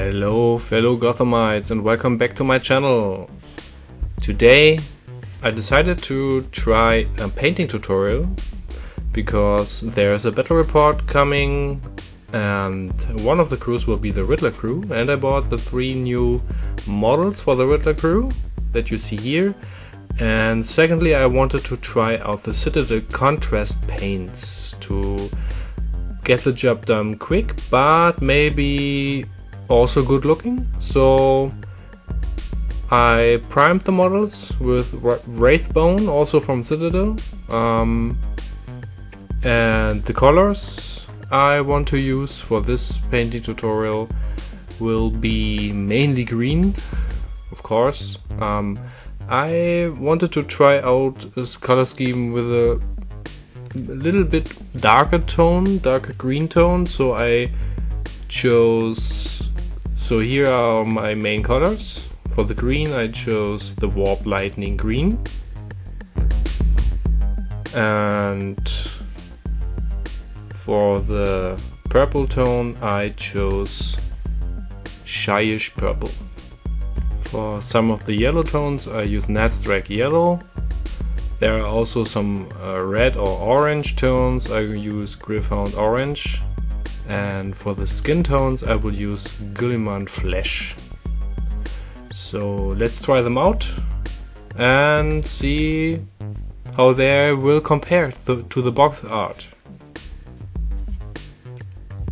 Hello fellow Gothamites and welcome back to my channel. Today I decided to try a painting tutorial because there's a battle report coming and one of the crews will be the Riddler crew, and I bought the 3 new models for the Riddler crew that you see here. And secondly, I wanted to try out the Citadel contrast paints to get the job done quick, but maybe also good looking. So I primed the models with Wraithbone, also from Citadel, and the colors I want to use for this painting tutorial will be mainly green, of course. I wanted to try out this color scheme with a little bit darker green tone, so I chose, so here are my main colors. For the green I chose the Warp Lightning green, and for the purple tone I chose Shyish purple. For some of the yellow tones I use Natstrike yellow. There are also some red or orange tones. I use Gryph-hound orange. And for the skin tones I will use Glimmer flesh. So let's try them out and see how they will compare to the box art.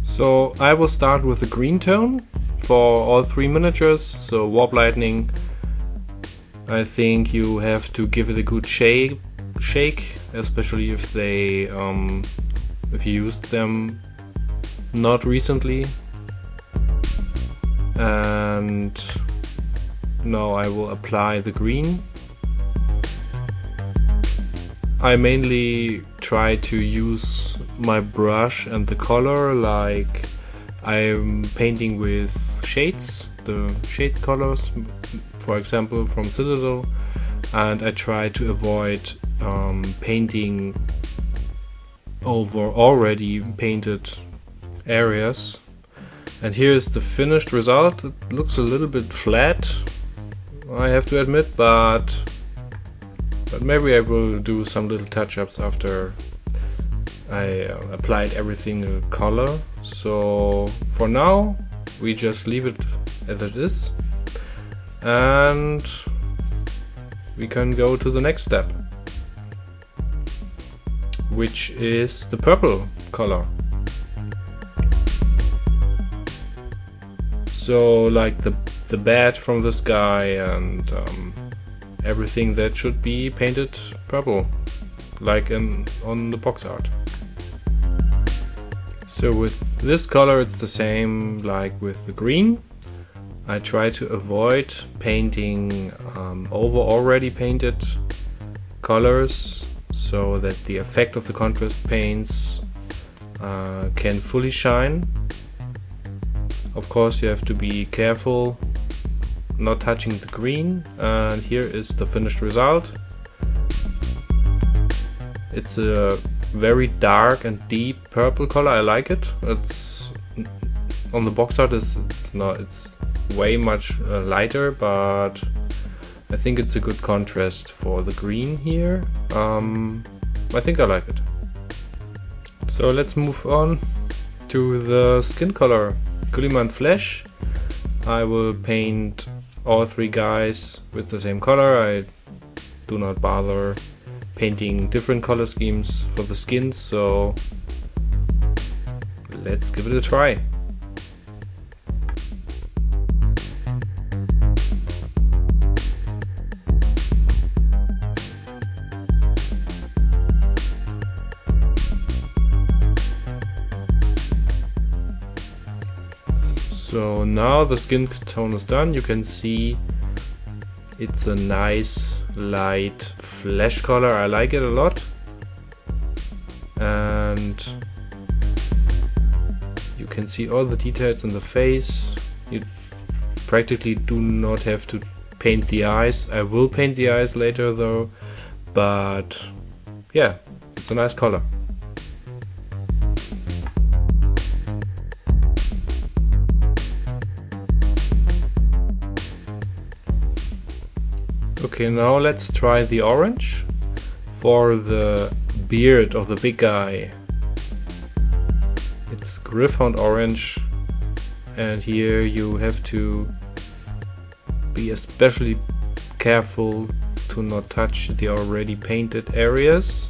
So I will start with the green tone for all 3 miniatures. So Warp Lightning, I think you have to give it a good shake, especially if they if you used them not recently. And now I will apply the green. I mainly try to use my brush and the color like I'm painting with shades, the shade colors, for example from Citadel, and I try to avoid painting over already painted areas. And here is the finished result. It looks a little bit flat, I have to admit, but maybe I will do some little touch-ups after I applied everything a color. So for now we just leave it as it is and we can go to the next step, which is the purple color. So like the bat from the sky and everything that should be painted purple, like on the box art. So with this color it's the same like with the green. I try to avoid painting over already painted colors so that the effect of the contrast paints can fully shine. Of course you have to be careful not touching the green, and here is the finished result. It's a very dark and deep purple color. I like it. It's on the box art it's way much lighter, but I think it's a good contrast for the green here. I think I like it. So let's move on to the skin color, Glimmer flesh. I will paint all 3 guys with the same color. I do not bother painting different color schemes for the skins, so let's give it a try. So now the skin tone is done. You can see it's a nice light flesh color. I like it a lot, and you can see all the details in the face. You practically do not have to paint the eyes. I will paint the eyes later though, but yeah, it's a nice color. Okay, now let's try the orange for the beard of the big guy. It's Griffhound orange, and here you have to be especially careful to not touch the already painted areas.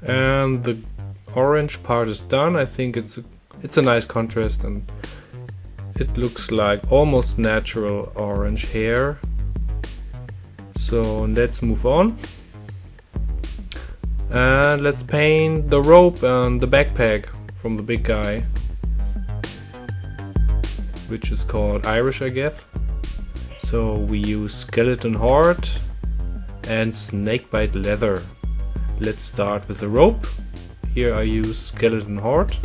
And the orange part is done. I think it's a nice contrast, and it looks like almost natural orange hair. So let's move on, and let's paint the robe and the backpack from the big guy, which is called Irish, I guess. So we use skeleton horde and snakebite leather. Let's start with the rope. Here I use skeleton horde.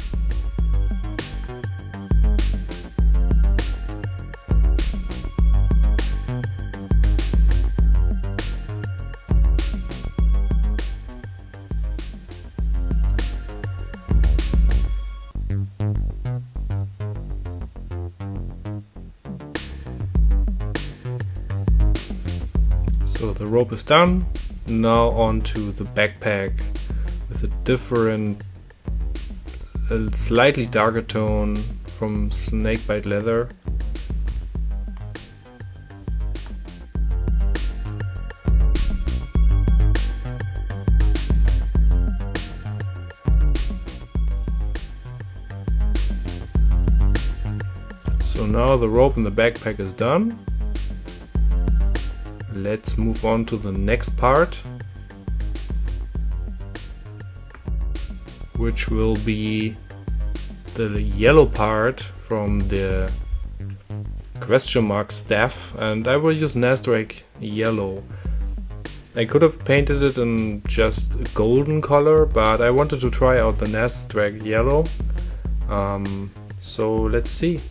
So the rope is done. Now on to the backpack with a different, a slightly darker tone from snakebite leather. So now the rope and the backpack is done. Let's move on to the next part, which will be the yellow part from the question mark staff, and I will use Nasdrake yellow. I could have painted it in just a golden color, but I wanted to try out the Nasdrake yellow. So let's see.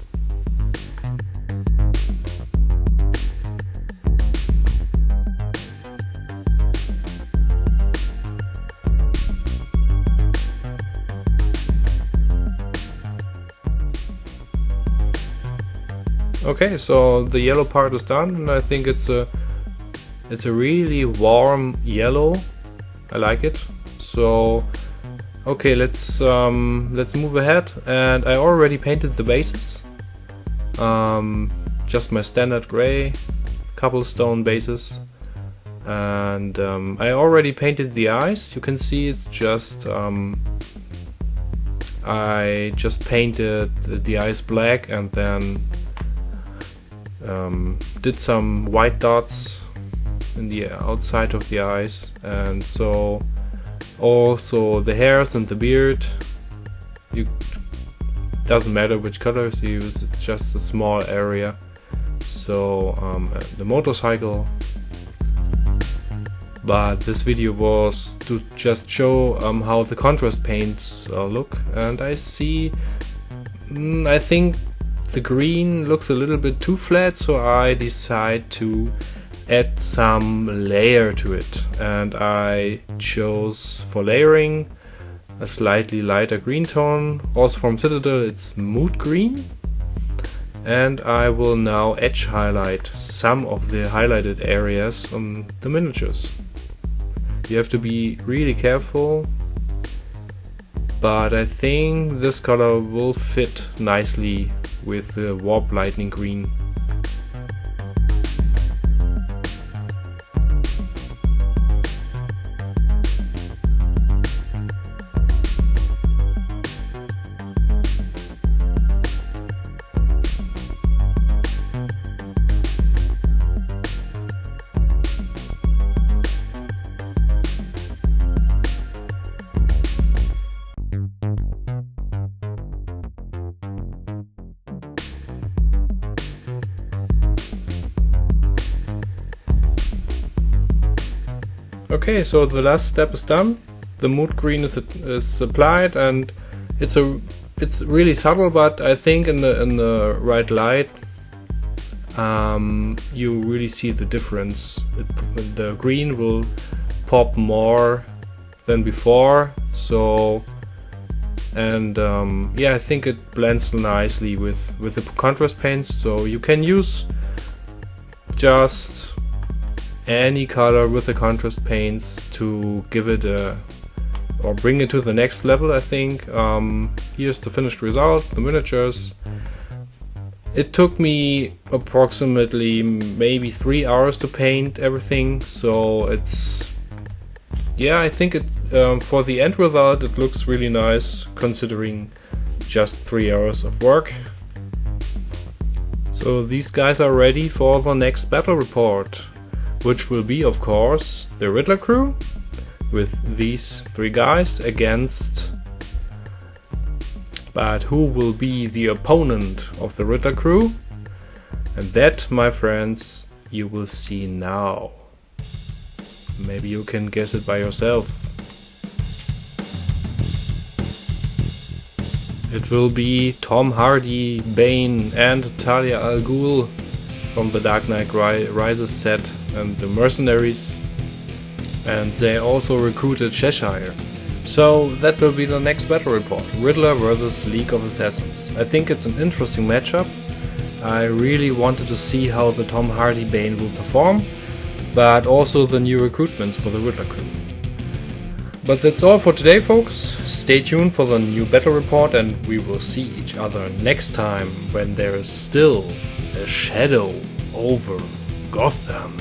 Okay, so the yellow part is done, and I think it's a really warm yellow. I like it. So okay, let's move ahead. And I already painted the bases. Just my standard gray cobblestone bases, and I already painted the eyes. You can see it's just I just painted the eyes black, and then did some white dots in the outside of the eyes, and so also the hairs and the beard, doesn't matter which colors you use, it's just a small area. So the motorcycle, but this video was to just show how the contrast paints look, and I see I think the green looks a little bit too flat, so I decide to add some layer to it, and I chose for layering a slightly lighter green tone, also from Citadel. It's mood green, and I will now edge highlight some of the highlighted areas on the miniatures. You have to be really careful, but I think this color will fit nicely with the warp lightning green. Okay, so the last step is done. The mood green is applied, and it's really subtle, but I think in the right light you really see the difference. The green will pop more than before, so yeah, I think it blends nicely with the contrast paints, so you can use just any color with the contrast paints to give it or bring it to the next level, I think. Here's the finished result, the miniatures. It took me approximately maybe 3 hours to paint everything, so it's, yeah, I think it for the end result it looks really nice considering just 3 hours of work. So these guys are ready for the next battle report, which will be, of course, the Riddler crew with these 3 guys against... But who will be the opponent of the Riddler crew? And that, my friends, you will see now. Maybe you can guess it by yourself. It will be Tom Hardy, Bane and Talia al Ghul from the Dark Knight Rises set and the Mercenaries. And they also recruited Cheshire. So that will be the next battle report, Riddler vs League of Assassins. I think it's an interesting matchup. I really wanted to see how the Tom Hardy Bane will perform, but also the new recruitments for the Riddler crew. But that's all for today, folks. Stay tuned for the new battle report and we will see each other next time when there is still a shadow over Gotham.